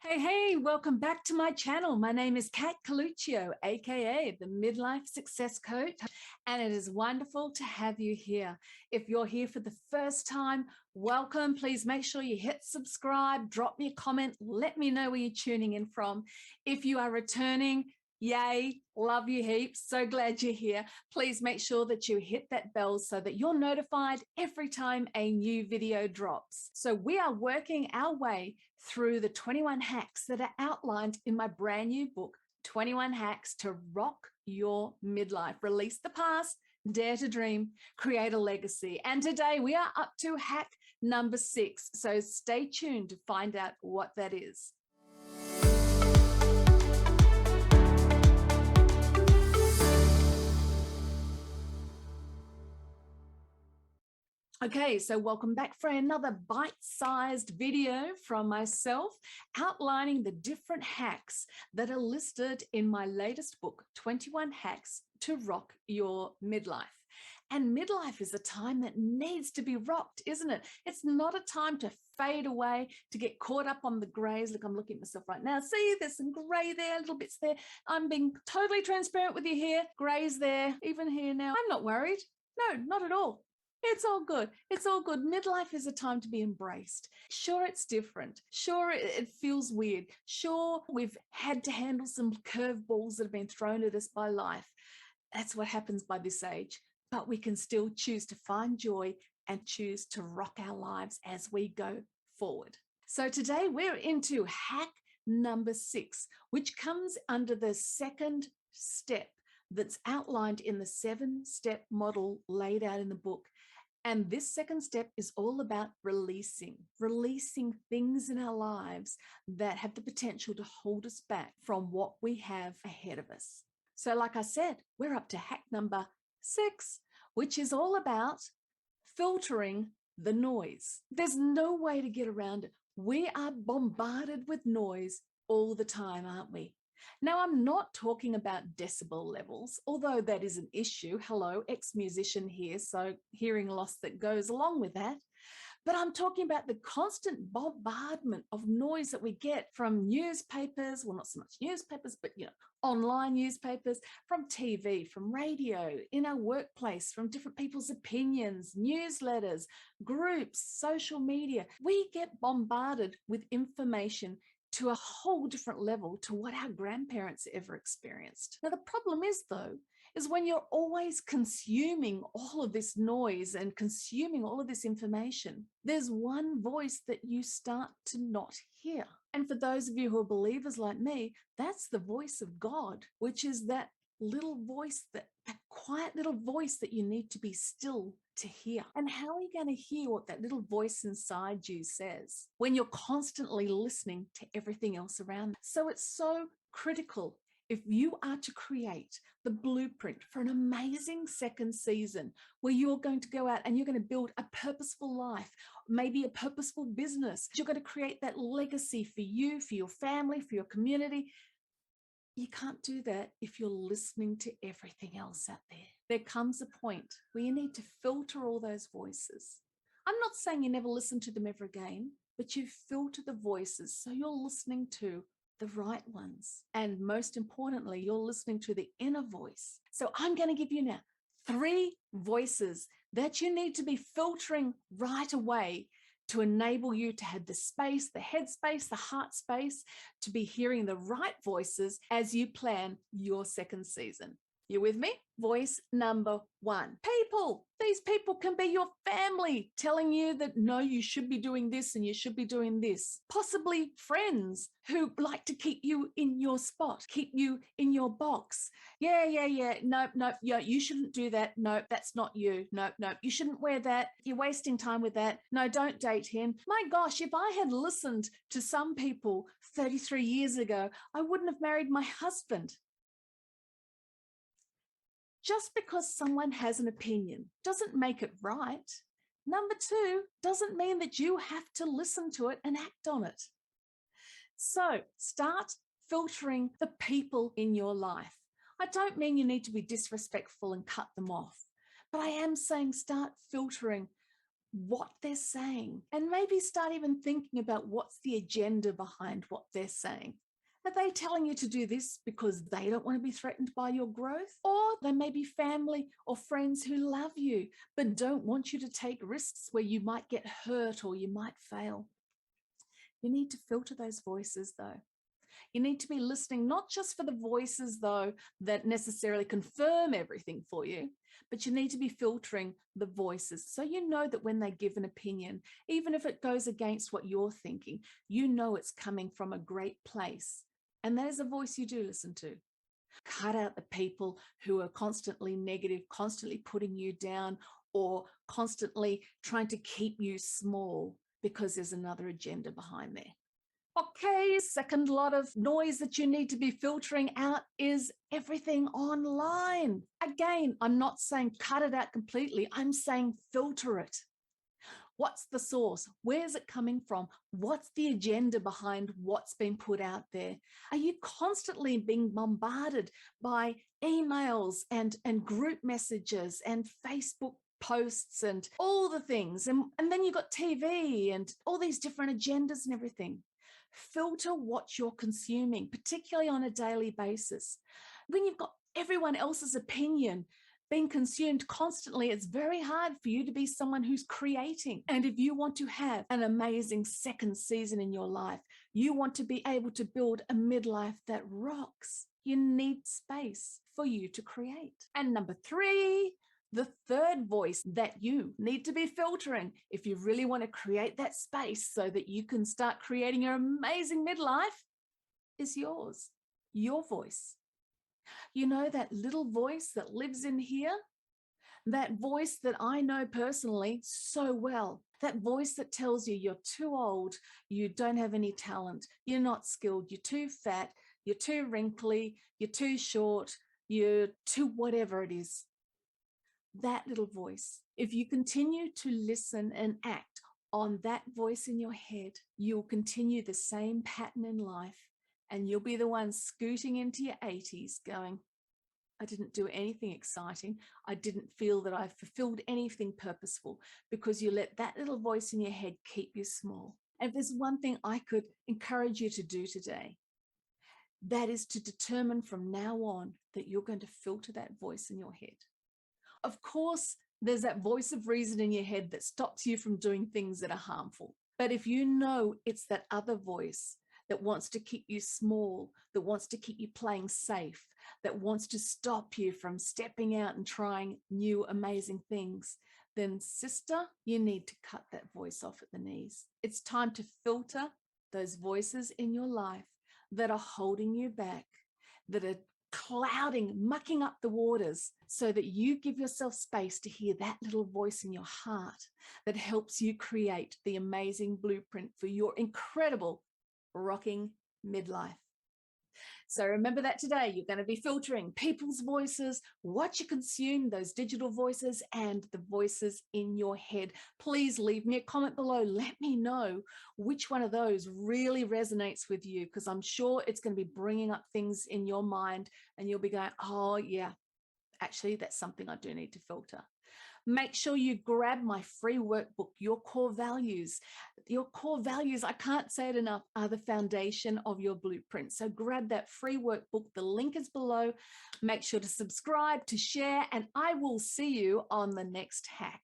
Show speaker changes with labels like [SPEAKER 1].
[SPEAKER 1] Hey, welcome back to my channel. My name is Coluccio, aka the Midlife Success Coach, and it is wonderful to have you here. If you're here for the first time, welcome. Please make sure you hit subscribe, drop me a comment, let me know where you're tuning in from. If you are returning, yay, love you heaps. So glad you're here. Please make sure that you hit that bell so that you're notified every time a new video drops. So we are working our way through the 21 hacks that are outlined in my brand new book, 21 Hacks to Rock Your Midlife. Release the past, dare to dream, create a legacy. And today we are up to hack number 6. So stay tuned to find out what that is. Okay, so welcome back for another bite-sized video from myself outlining the different hacks that are listed in my latest book, 21 Hacks to Rock Your Midlife. And midlife is a time that needs to be rocked, isn't it? It's not a time to fade away, to get caught up on the grays. Look, I'm looking at myself right now. See, there's some gray there, little bits there. I'm being totally transparent with you here. Grays there, even here now. I'm not worried. No, not at all. It's all good. It's all good. Midlife is a time to be embraced. Sure, it's different. Sure, it feels weird. Sure, we've had to handle some curveballs that have been thrown at us by life. That's what happens by this age. But we can still choose to find joy and choose to rock our lives as we go forward. So today we're into hack number 6, which comes under the second step that's outlined in the 7-step model laid out in the book. And this second step is all about releasing things in our lives that have the potential to hold us back from what we have ahead of us. So like I said, we're up to hack number 6, which is all about filtering the noise. There's no way to get around it. We are bombarded with noise all the time, aren't we? Now, I'm not talking about decibel levels, although that is an issue. Hello, ex-musician here, so hearing loss that goes along with that. But I'm talking about the constant bombardment of noise that we get from newspapers, well, not so much newspapers, but online newspapers, from TV, from radio, in our workplace, from different people's opinions, newsletters, groups, social media. We get bombarded with information to a whole different level to what our grandparents ever experienced. Now, the problem is, though, is when you're always consuming all of this noise and consuming all of this information, there's one voice that you start to not hear. And for those of you who are believers like me, that's the voice of God, which is that little voice, that quiet little voice that you need to be still to hear. And how are you going to hear what that little voice inside you says when you're constantly listening to everything else around? So it's so critical, if you are to create the blueprint for an amazing second season where you're going to go out and you're going to build a purposeful life, maybe a purposeful business, you're going to create that legacy for you, for your family, for your community. You can't do that if you're listening to everything else out there. There comes a point where you need to filter all those voices. I'm not saying you never listen to them ever again, but you filter the voices so you're listening to the right ones. And most importantly, you're listening to the inner voice. So I'm going to give you now 3 voices that you need to be filtering right away to enable you to have the space, the head space, the heart space, to be hearing the right voices as you plan your second season. You with me? Voice number 1. People. These people can be your family telling you that, no, you should be doing this and you should be doing this. Possibly friends who like to keep you in your spot, keep you in your box. Yeah. No, you shouldn't do that. No, that's not you. No, you shouldn't wear that. You're wasting time with that. No, don't date him. My gosh, if I had listened to some people 33 years ago, I wouldn't have married my husband. Just because someone has an opinion doesn't make it right. Number 2, doesn't mean that you have to listen to it and act on it. So start filtering the people in your life. I don't mean you need to be disrespectful and cut them off, but I am saying start filtering what they're saying, and maybe start even thinking about what's the agenda behind what they're saying. Are they telling you to do this because they don't want to be threatened by your growth? Or they may be family or friends who love you, but don't want you to take risks where you might get hurt or you might fail. You need to filter those voices though. You need to be listening, not just for the voices, though, that necessarily confirm everything for you, but you need to be filtering the voices. So you know that when they give an opinion, even if it goes against what you're thinking, you know it's coming from a great place. And that is a voice you do listen to. Cut out the people who are constantly negative, constantly putting you down, or constantly trying to keep you small because there's another agenda behind there. Okay, second lot of noise that you need to be filtering out is everything online. Again, I'm not saying cut it out completely. I'm saying filter it. What's the source? Where's it coming from? What's the agenda behind what's been put out there? Are you constantly being bombarded by emails and group messages and Facebook posts and all the things? And then you've got TV and all these different agendas and everything. Filter what you're consuming, particularly on a daily basis. When you've got everyone else's opinion being consumed constantly, it's very hard for you to be someone who's creating. And if you want to have an amazing second season in your life, you want to be able to build a midlife that rocks, you need space for you to create. And number 3, the third voice that you need to be filtering if you really want to create that space so that you can start creating your amazing midlife is yours, your voice. You know, that little voice that lives in here, that voice that I know personally so well, that voice that tells you you're too old, you don't have any talent, you're not skilled, you're too fat, you're too wrinkly, you're too short, you're too whatever it is. That little voice, if you continue to listen and act on that voice in your head, you'll continue the same pattern in life, and you'll be the one scooting into your 80s going, I didn't do anything exciting. I didn't feel that I fulfilled anything purposeful, because you let that little voice in your head keep you small. And if there's one thing I could encourage you to do today, that is to determine from now on that you're going to filter that voice in your head. Of course, there's that voice of reason in your head that stops you from doing things that are harmful. But if you know it's that other voice that wants to keep you small, that wants to keep you playing safe, that wants to stop you from stepping out and trying new amazing things, then sister, you need to cut that voice off at the knees. It's time to filter those voices in your life that are holding you back, that are clouding, mucking up the waters, so that you give yourself space to hear that little voice in your heart that helps you create the amazing blueprint for your incredible rocking midlife. So remember that today, you're going to be filtering people's voices, what you consume, those digital voices, and the voices in your head. Please leave me a comment below. Let me know which one of those really resonates with you, because I'm sure it's going to be bringing up things in your mind and you'll be going, oh yeah, actually that's something I do need to filter. Make sure you grab my free workbook, Your Core Values. Your core values, I can't say it enough, are the foundation of your blueprint. So grab that free workbook. The link is below. Make sure to subscribe, to share, and I will see you on the next hack.